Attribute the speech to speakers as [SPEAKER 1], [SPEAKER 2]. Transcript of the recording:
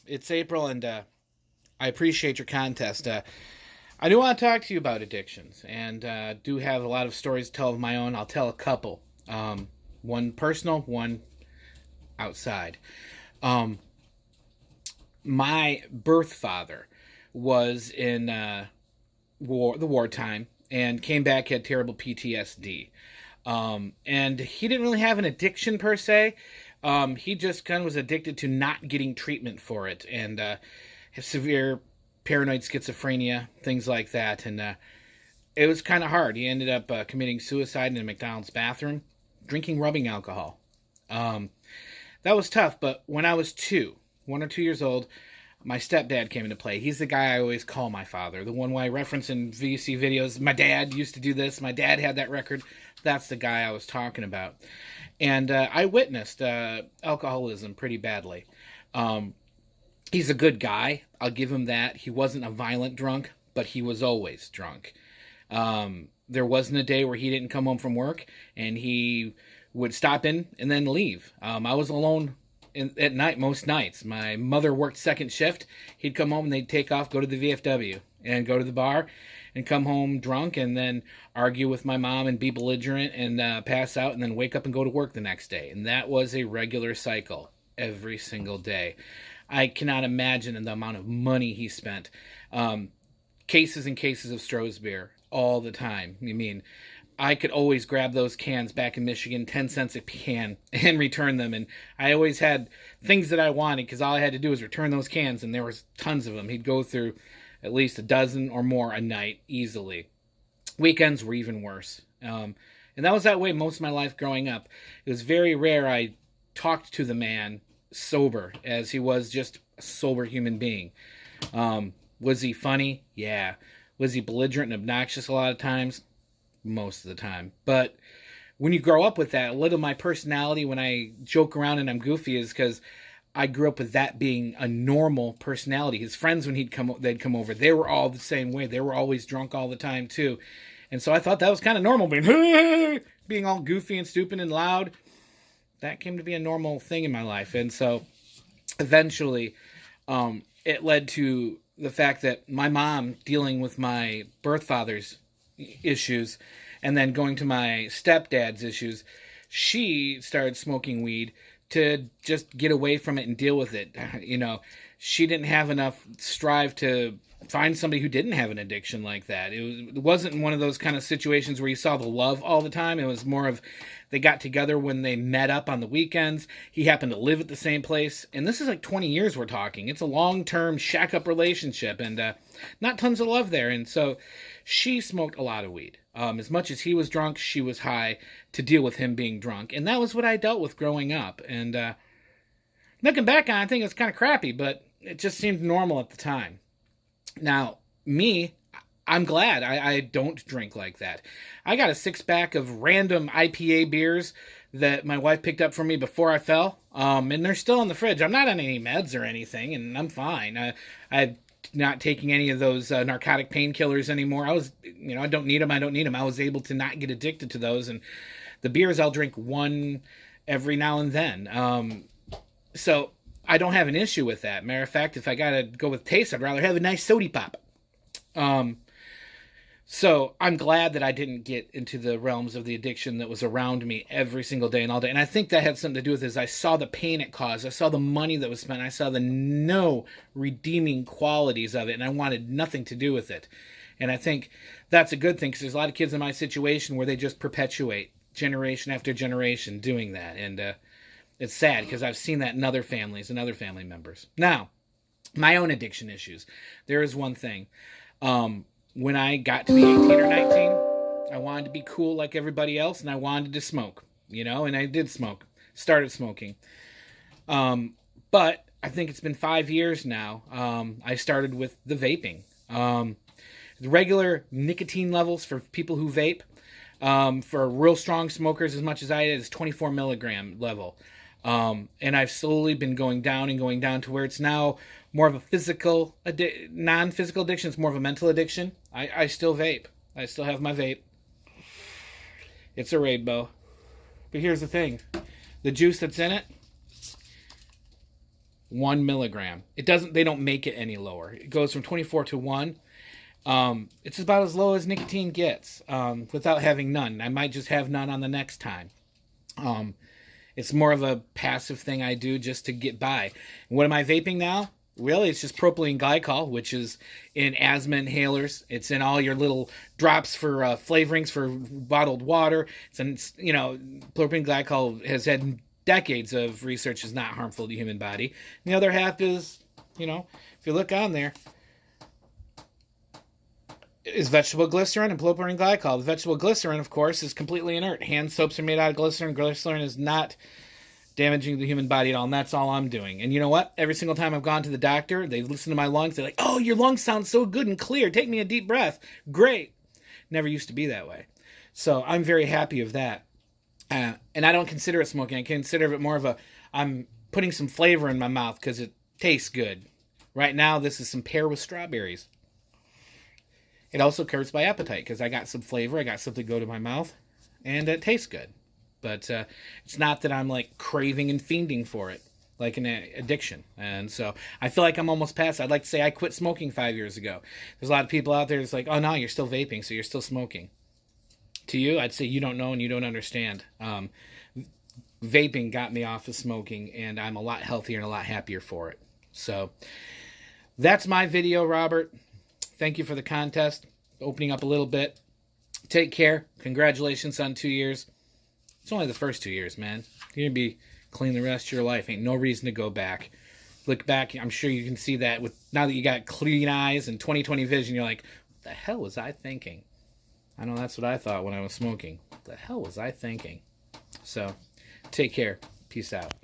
[SPEAKER 1] It's April, and I appreciate your contest. I do want to talk to you about addictions, and do have a lot of stories to tell of my own. I'll tell a couple. One personal, one outside. Um, my birth father was in the wartime, and came back, had terrible PTSD. And he didn't really have an addiction per se. He just kind of was addicted to not getting treatment for it, and has severe paranoid schizophrenia, things like that. And it was kind of hard. He ended up committing suicide in a McDonald's bathroom, drinking rubbing alcohol. Um, that was tough. But when I was 1 or 2 years old, my stepdad came into play. He's the guy I always call my father, the one I reference in VC videos. My dad used to do this. My dad had that record. That's the guy I was talking about. And I witnessed alcoholism pretty badly. Um, he's a good guy. I'll give him that. He wasn't a violent drunk, but he was always drunk. There wasn't a day where he didn't come home from work and he would stop in and then leave. I was alone at night most nights. My mother worked second shift. He'd come home and they'd take off, go to the VFW and go to the bar and come home drunk and then argue with my mom and be belligerent and pass out and then wake up and go to work the next day. And that was a regular cycle every single day. I cannot imagine the amount of money he spent. Cases and cases of Stroh's beer all the time. I mean, I could always grab those cans back in Michigan, 10 cents a can, and return them. And I always had things that I wanted because all I had to do was return those cans, and there was tons of them. He'd go through at least a dozen or more a night easily. Weekends were even worse. And that was that way most of my life growing up. It was very rare I talked to the man sober, as he was just a sober human being. Was he funny? Yeah. Was he belligerent and obnoxious a lot of times? Most of the time. But when you grow up with that, a little of my personality when I joke around and I'm goofy is because I grew up with that being a normal personality. His friends, when they'd come over, they were all the same way. They were always drunk all the time too. And so I thought that was kind of normal, being all goofy and stupid and loud. That came to be a normal thing in my life. And so eventually it led to the fact that my mom, dealing with my birth father's issues and then going to my stepdad's issues, she started smoking weed to just get away from it and deal with it. She didn't have enough strive to find somebody who didn't have an addiction like that. It wasn't one of those kind of situations where you saw the love all the time. It was more of they got together when they met up on the weekends. He happened to live at the same place. And this is like 20 years we're talking. It's a long-term shack-up relationship and not tons of love there. And so she smoked a lot of weed. As much as he was drunk, she was high to deal with him being drunk. And that was what I dealt with growing up. And looking back on it, I think it's kind of crappy, but it just seemed normal at the time. Now, me, I'm glad I don't drink like that. I got a six-pack of random IPA beers that my wife picked up for me before I fell, and they're still in the fridge. I'm not on any meds or anything, and I'm fine. I'm not taking any of those narcotic painkillers anymore. I don't need them. I don't need them. I was able to not get addicted to those, and the beers I'll drink one every now and then. So I don't have an issue with that. Matter of fact, if I gotta go with taste, I'd rather have a nice sody pop. So I'm glad that I didn't get into the realms of the addiction that was around me every single day and all day. And I think that had something to do with this. I saw the pain it caused. I saw the money that was spent. I saw the no redeeming qualities of it, and I wanted nothing to do with it. And I think that's a good thing because there's a lot of kids in my situation where they just perpetuate generation after generation doing that. And it's sad because I've seen that in other families and other family members. Now, my own addiction issues. There is one thing. When I got to be 18 or 19, I wanted to be cool like everybody else, and I wanted to smoke, and I did smoke. Started smoking. But I think it's been 5 years now. I started with the vaping. The regular nicotine levels for people who vape, for real strong smokers, as much as I did, is 24 milligram level. And I've slowly been going down to where it's now more of a non-physical addiction. It's more of a mental addiction. I still vape. I still have my vape. It's a rainbow. But here's the thing. The juice that's in it, 1 milligram. They don't make it any lower. It goes from 24 to 1. It's about as low as nicotine gets, without having none. I might just have none on the next time. It's more of a passive thing I do just to get by. What am I vaping now? Really, it's just propylene glycol, which is in asthma inhalers. It's in all your little drops for flavorings for bottled water. Propylene glycol has had decades of research is not harmful to the human body. And the other half is, if you look on there, is vegetable glycerin and propylene glycol. The vegetable glycerin, of course, is completely inert. Hand soaps are made out of glycerin. Glycerin is not damaging the human body at all, and that's all I'm doing. And you know what? Every single time I've gone to the doctor, they've listened to my lungs. They're like, oh, your lungs sound so good and clear. Take me a deep breath. Great. Never used to be that way. So I'm very happy of that. And I don't consider it smoking. I consider it more of I'm putting some flavor in my mouth because it tastes good. Right now, this is some pear with strawberries. It also curbs my appetite because I got some flavor. I got something to go to my mouth, and it tastes good. But it's not that I'm like craving and fiending for it, like an addiction. And so I feel like I'm almost past. I'd like to say I quit smoking 5 years ago. There's a lot of people out there that's like, oh, no, you're still vaping, so you're still smoking. To you, I'd say you don't know and you don't understand. Vaping got me off of smoking, and I'm a lot healthier and a lot happier for it. So that's my video, Robert. Thank you for the contest, opening up a little bit. Take care. Congratulations on 2 years. It's only the first 2 years, man. You're going to be clean the rest of your life. Ain't no reason to go back. Look back, I'm sure you can see that now that you got clean eyes and 20/20 vision, you're like, what the hell was I thinking? I know that's what I thought when I was smoking. What the hell was I thinking? So, take care. Peace out.